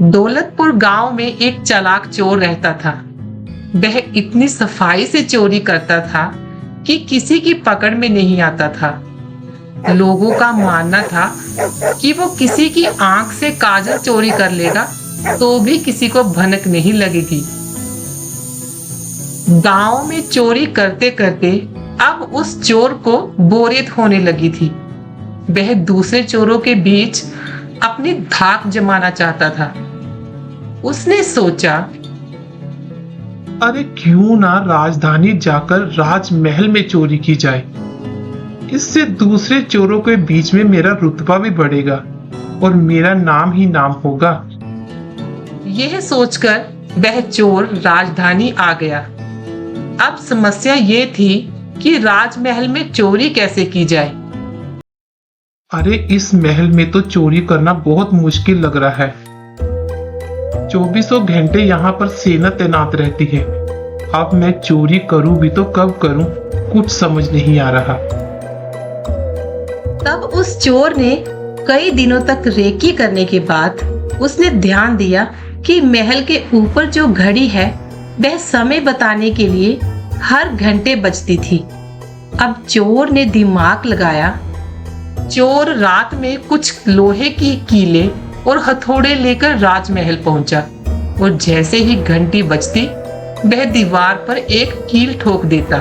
दौलतपुर गांव में एक चालाक चोर रहता था। वह इतनी सफाई से चोरी करता था कि किसी की पकड़ में नहीं आता था। लोगों का मानना था कि वो किसी की आंख से काजल चोरी कर लेगा तो भी किसी को भनक नहीं लगेगी। गांव में चोरी करते करते अब उस चोर को बोरियत होने लगी थी। वह दूसरे चोरों के बीच अपनी धाक जमाना चाहता था। उसने सोचा, अरे क्यों ना राजधानी जाकर राजमहल में चोरी की जाए। इससे दूसरे चोरों के बीच में मेरा रुतबा भी बढ़ेगा और मेरा नाम ही नाम होगा। यह सोचकर वह चोर राजधानी आ गया। अब समस्या ये थी कि राजमहल में चोरी कैसे की जाए। अरे इस महल में तो चोरी करना बहुत मुश्किल लग रहा है। 24 घंटे यहाँ पर सेना तैनात रहती है। अब मैं चोरी करूं भी तो कब करूं, कुछ समझ नहीं आ रहा। तब उस चोर ने कई दिनों तक रेकी करने के बाद उसने ध्यान दिया कि महल के ऊपर जो घड़ी है वह समय बताने के लिए हर घंटे बजती थी। अब चोर ने दिमाग लगाया। चोर रात में कुछ लोहे की कीले और हथौड़े लेकर राजमहल पहुंचा और जैसे ही घंटी बजती वह दीवार पर एक कील ठोक देता।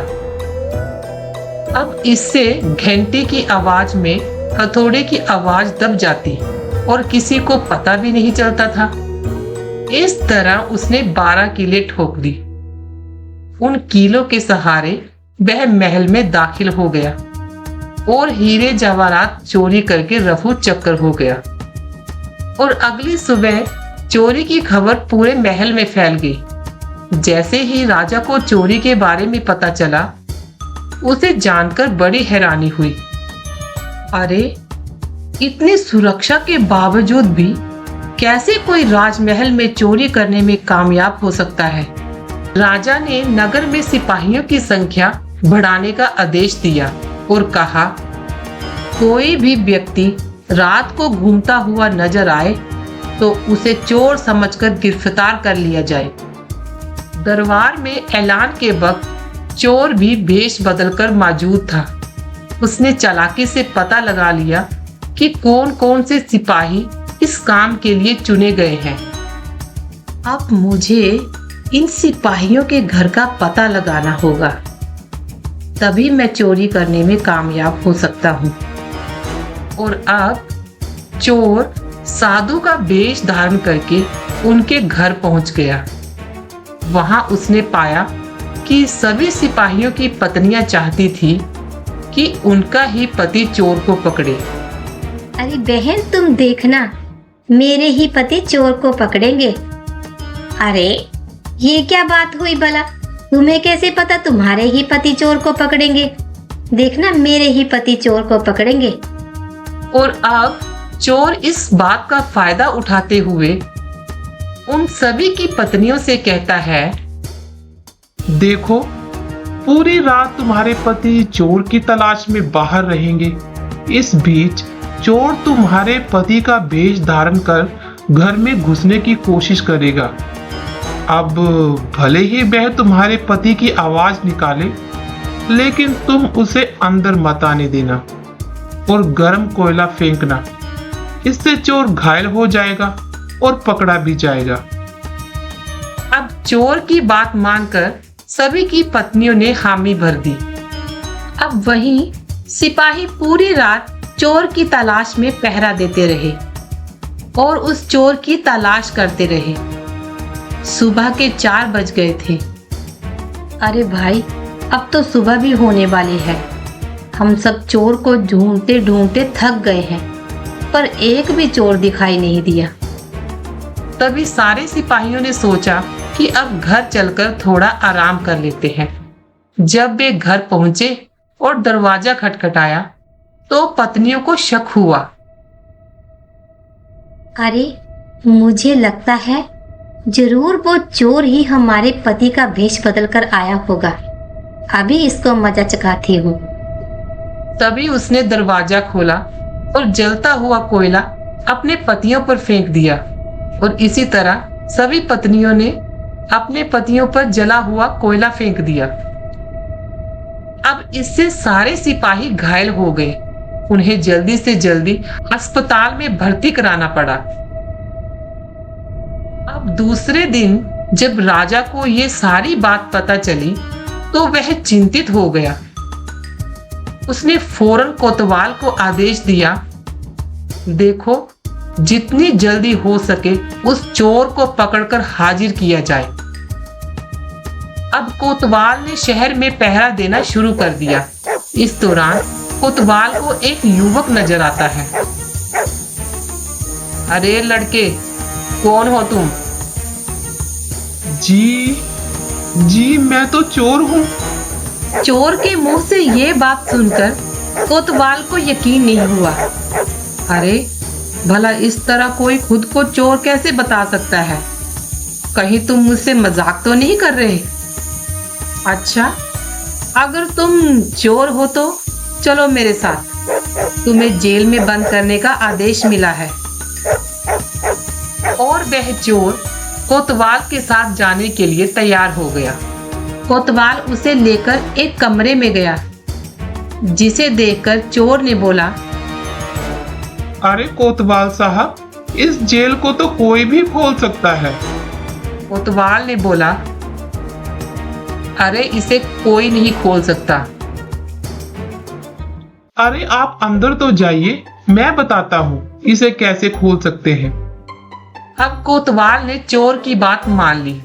अब इससे घंटी की आवाज में हथौड़े की आवाज दब जाती और किसी को पता भी नहीं चलता था। इस तरह उसने 12 कीले ठोक दी। उन कीलों के सहारे वह महल में दाखिल हो गया और हीरे जवाहरात चोरी करके रफू चक्कर हो गया। और अगली सुबह चोरी की खबर पूरे महल में फैल गई। जैसे ही राजा को चोरी के बारे में पता चला, उसे जानकर बड़ी हैरानी हुई। अरे इतनी सुरक्षा के बावजूद भी कैसे कोई राजमहल में चोरी करने में कामयाब हो सकता है। राजा ने नगर में सिपाहियों की संख्या बढ़ाने का आदेश दिया और कहा, कोई भी व्यक्ति रात को घूमता हुआ नजर आए तो उसे चोर समझकर गिरफ्तार कर लिया जाए। दरबार में ऐलान के वक्त चोर भी भेष बदलकर मौजूद था। उसने चालाकी से पता लगा लिया कि कौन कौन से सिपाही इस काम के लिए चुने गए हैं। अब मुझे इन सिपाहियों के घर का पता लगाना होगा, तभी मैं चोरी करने में कामयाब हो सकता हूँ। और अब चोर साधु का वेश धारण करके उनके घर पहुंच गया। वहां उसने पाया कि सभी सिपाहियों की पत्नियां चाहती थी कि उनका ही पति चोर को पकड़े। अरे बहन, तुम देखना, मेरे ही पति चोर को पकड़ेंगे। अरे ये क्या बात हुई भला? तुम्हें कैसे पता तुम्हारे ही पति चोर को पकड़ेंगे? देखना, मेरे ही पति चोर को पकड़ेंगे। और अब चोर इस बात का फायदा उठाते हुए उन सभी की पत्नियों से कहता है, देखो, पूरी रात तुम्हारे पति चोर की तलाश में बाहर रहेंगे। इस बीच चोर तुम्हारे पति का वेश धारण कर घर में घुसने की कोशिश करेगा। अब भले ही वह तुम्हारे पति की आवाज निकाले, लेकिन तुम उसे अंदर मत आने देना और गर्म कोयला फेंकना। इससे चोर घायल हो जाएगा और पकड़ा भी जाएगा। अब चोर की बात मानकर सभी की पत्नियों ने हामी भर दी। अब वहीं सिपाही पूरी रात चोर की तलाश में पहरा देते रहे और उस चोर की तलाश करते रहे। सुबह के 4 बज गए थे। अरे भाई, अब तो सुबह भी होने वाली है। हम सब चोर को ढूंढते ढूंढते थक गए हैं, पर एक भी चोर दिखाई नहीं दिया। तभी सारे सिपाहियों ने सोचा कि अब घर चलकर थोड़ा आराम कर लेते हैं। जब वे घर पहुंचे और दरवाजा खटखटाया तो पत्नियों को शक हुआ। अरे मुझे लगता है जरूर वो चोर ही हमारे पति का भेष बदल कर आया होगा। अभी इसको मजा चखाती हूँ। तभी उसने दरवाजा खोला और जलता हुआ कोयला अपने पतियों पर फेंक दिया और इसी तरह सभी पत्नियों ने अपने पतियों पर जला हुआ कोयला फेंक दिया। अब इससे सारे सिपाही घायल हो गए। उन्हें जल्दी से जल्दी अस्पताल में भर्ती कराना पड़ा। अब दूसरे दिन जब राजा को ये सारी बात पता चली तो वह चिंतित हो गया। उसने फौरन कोतवाल को आदेश दिया, देखो, जितनी जल्दी हो सके उस चोर को पकड़कर हाजिर किया जाए। अब कोतवाल ने शहर में पहरा देना शुरू कर दिया। इस दौरान कोतवाल को एक युवक नजर आता है। अरे लड़के, कौन हो तुम? जी मैं तो चोर हूँ। चोर के मुंह से ये बात सुनकर कोतवाल को यकीन नहीं हुआ। अरे भला इस तरह कोई खुद को चोर कैसे बता सकता है? कहीं तुम मुझसे मजाक तो नहीं कर रहे? अच्छा, अगर तुम चोर हो तो चलो मेरे साथ, तुम्हें जेल में बंद करने का आदेश मिला है। और वह चोर कोतवाल के साथ जाने के लिए तैयार हो गया। कोतवाल उसे लेकर एक कमरे में गया, जिसे देखकर चोर ने बोला, अरे कोतवाल साहब, इस जेल को तो कोई भी खोल सकता है। कोतवाल ने बोला, अरे इसे कोई नहीं खोल सकता। अरे आप अंदर तो जाइए, मैं बताता हूँ इसे कैसे खोल सकते हैं। अब कोतवाल ने चोर की बात मान ली।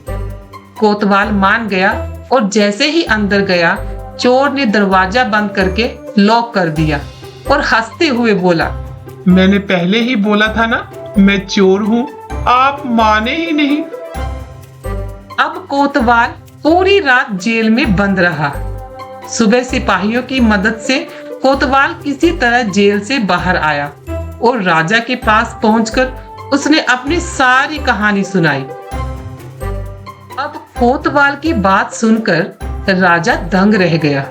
कोतवाल मान गया और जैसे ही अंदर गया, चोर ने दरवाजा बंद करके लॉक कर दिया और हंसते हुए बोला, मैंने पहले ही बोला था ना, मैं चोर हूँ, आप माने ही नहीं। अब कोतवाल पूरी रात जेल में बंद रहा। सुबह सिपाहियों की मदद से कोतवाल किसी तरह जेल से बाहर आया और राजा के पास पहुंचकर उसने अपनी सारी कहानी सुनाई। अब कोतवाल की बात सुनकर राजा दंग रह गया।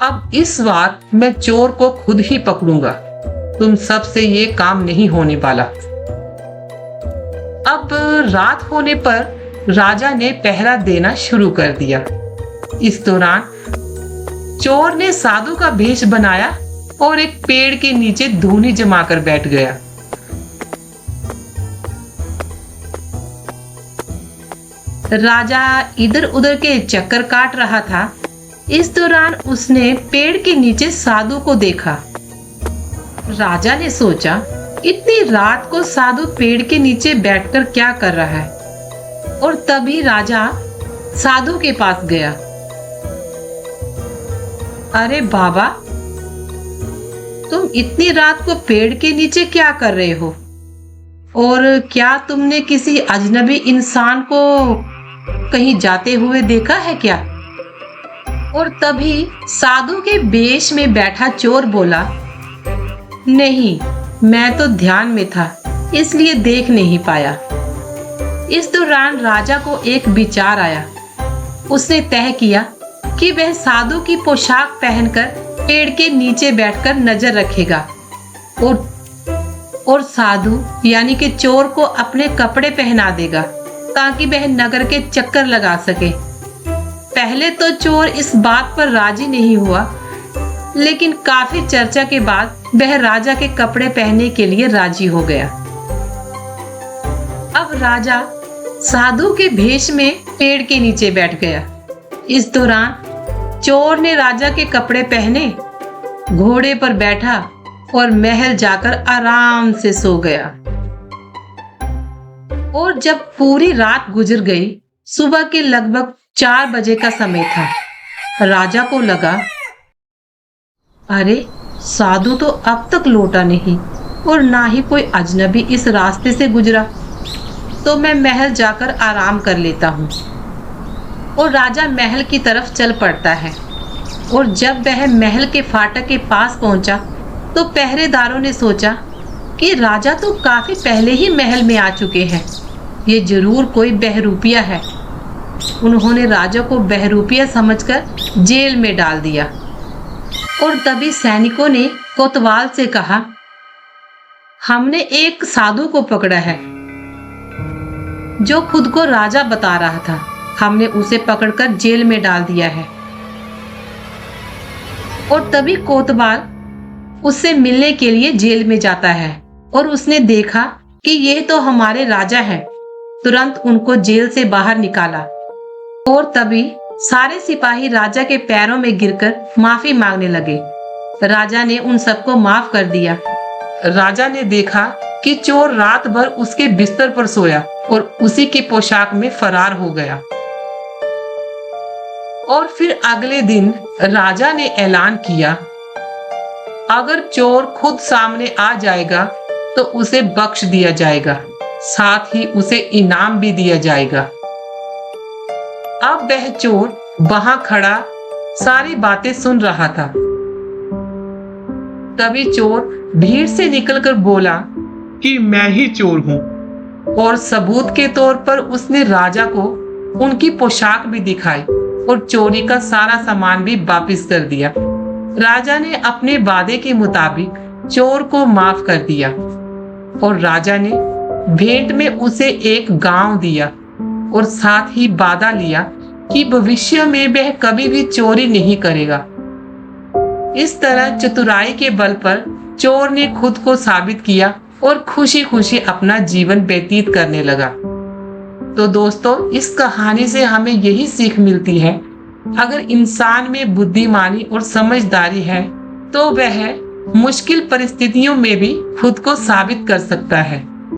अब इस बार मैं चोर को खुद ही पकड़ूंगा। तुम सबसे ये काम नहीं होने वाला। अब रात होने पर राजा ने पहरा देना शुरू कर दिया। इस दौरान चोर ने साधु का भेष बनाया और एक पेड़ के नीचे धूनी जमाकर बैठ गया। राजा इधर उधर के चक्कर काट रहा था। इस दौरान उसने पेड़ के नीचे साधु को देखा। राजा ने सोचा, इतनी रात को साधु पेड़ के नीचे बैठकर क्या कर रहा है? और तभी राजा साधु के पास गया। अरे बाबा, तुम इतनी रात को पेड़ के नीचे क्या कर रहे हो? और क्या तुमने किसी अजनबी इंसान को कहीं जाते हुए देखा है क्या? और तभी साधु के वेश में बैठा चोर बोला, नहीं, मैं तो ध्यान में था, इसलिए देख नहीं पाया। इस दौरान राजा को एक विचार आया। उसने तय किया कि वह साधु की पोशाक पहनकर पेड़ के नीचे बैठकर नजर रखेगा और साधु यानी कि चोर को अपने कपड़े पहना देगा ताकि वह नगर के चक्कर लगा सके। पहले तो चोर इस बात पर राजी नहीं हुआ, लेकिन काफी चर्चा के बाद वह राजा के कपड़े पहनने के लिए राजी हो गया। अब राजा साधु के भेष में पेड़ के नीचे बैठ गया। इस दौरान चोर ने राजा के कपड़े पहने, घोड़े पर बैठा और महल जाकर आराम से सो गया। और जब पूरी रात गुजर गई, सुबह के लगभग 4 बजे का समय था। राजा को लगा, अरे साधु तो अब तक लौटा नहीं और ना ही कोई अजनबी इस रास्ते से गुजरा, तो मैं महल जाकर आराम कर लेता हूँ। और राजा महल की तरफ चल पड़ता है। और जब वह महल के फाटक के पास पहुंचा तो पहरेदारों ने सोचा कि राजा तो काफी पहले ही महल में आ चुके हैं, ये जरूर कोई बहरूपिया है। उन्होंने राजा को बहरूपिया समझकर जेल में डाल दिया। और तभी सैनिकों ने कोतवाल से कहा, हमने एक साधु को पकड़ा है जो खुद को राजा बता रहा था। हमने उसे पकड़कर जेल में डाल दिया है। और तभी कोतवाल उससे मिलने के लिए जेल में जाता है और उसने देखा कि यह तो हमारे राजा हैं। तुरंत उनको जेल से बाहर निकाला और तभी सारे सिपाही राजा के पैरों में गिरकर माफी मांगने लगे। राजा ने उन सबको माफ कर दिया। राजा ने देखा कि चोर रात भर उसके बिस्तर पर सोया और उसी की पोशाक में फरार हो गया। और फिर अगले दिन राजा ने ऐलान किया, अगर चोर खुद सामने आ जाएगा तो उसे बख्श दिया जाएगा, साथ ही उसे इनाम भी दिया जाएगा। अब वह चोर वहां खड़ा सारी बातें सुन रहा था। तभी चोर भीड़ से निकलकर बोला कि मैं ही चोर हूँ। और सबूत के तौर पर उसने राजा को उनकी पोशाक भी दिखाई और चोरी का सारा सामान भी वापस कर दिया। राजा ने अपने वादे के मुताबिक चोर को माफ कर दिया और राजा ने भेंट में उसे एक गांव दिया और साथ ही वादा लिया कि भविष्य में वह कभी भी चोरी नहीं करेगा। इस तरह चतुराई के बल पर चोर ने खुद को साबित किया और खुशी खुशी अपना जीवन व्यतीत करने लगा। तो दोस्तों, इस कहानी से हमें यही सीख मिलती है, अगर इंसान में बुद्धिमानी और समझदारी है तो वह मुश्किल परिस्थितियों में भी खुद को साबित कर सकता है।